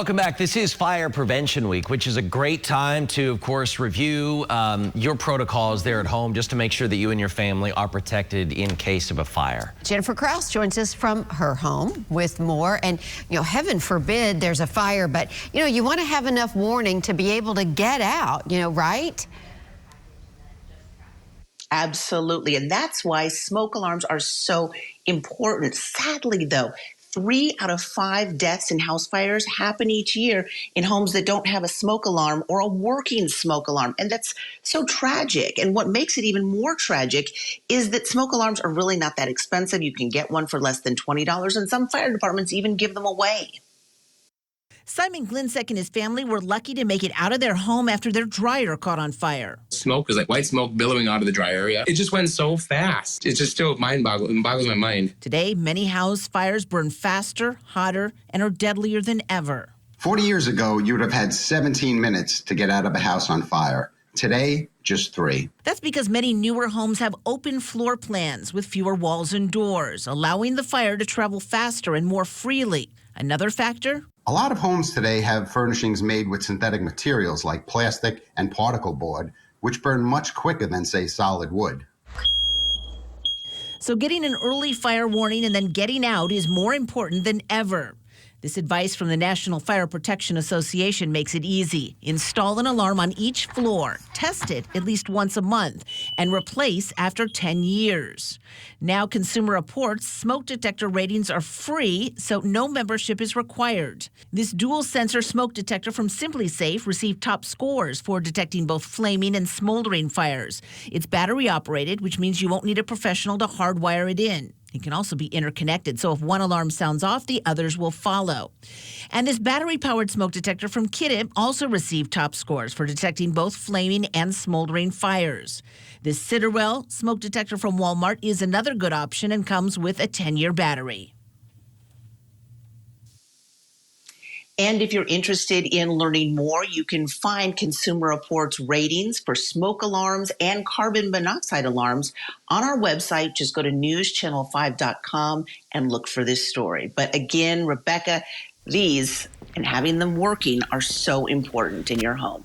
Welcome back. This is Fire Prevention Week, which is a great time to, of course, review your protocols there at home just to make sure that you and your family are protected in case of a fire. Jennifer Krause joins us from her home with more. And, heaven forbid there's a fire, but, you want to have enough warning to be able to get out, right? Absolutely. And that's why smoke alarms are so important. Sadly, though, 3 out of 5 deaths in house fires happen each year in homes that don't have a smoke alarm or a working smoke alarm. And that's so tragic. And what makes it even more tragic is that smoke alarms are really not that expensive. You can get one for less than $20, and some fire departments even give them away. Simon Glinsek and his family were lucky to make it out of their home after their dryer caught on fire. Smoke was like white smoke billowing out of the dry area. It just went so fast. It's just still mind-boggling. It boggles my mind. Today, many house fires burn faster, hotter, and are deadlier than ever. 40 years ago, you would have had 17 minutes to get out of a house on fire. Today, just 3. That's because many newer homes have open floor plans with fewer walls and doors, allowing the fire to travel faster and more freely. Another factor? A lot of homes today have furnishings made with synthetic materials like plastic and particle board, which burn much quicker than, say, solid wood. So getting an early fire warning and then getting out is more important than ever. This advice from the National Fire Protection Association makes it easy. Install an alarm on each floor, test it at least once a month, and replace after 10 years. Now, Consumer Reports smoke detector ratings are free, so no membership is required. This dual-sensor smoke detector from Simply Safe received top scores for detecting both flaming and smoldering fires. It's battery-operated, which means you won't need a professional to hardwire it in. It can also be interconnected, so if one alarm sounds off, the others will follow. And this battery-powered smoke detector from Kidde also received top scores for detecting both flaming and smoldering fires. This Citterwell smoke detector from Walmart is another good option and comes with a 10-year battery. And if you're interested in learning more, you can find Consumer Reports ratings for smoke alarms and carbon monoxide alarms on our website. Just go to newschannel5.com and look for this story. But again, Rebecca, these and having them working are so important in your home.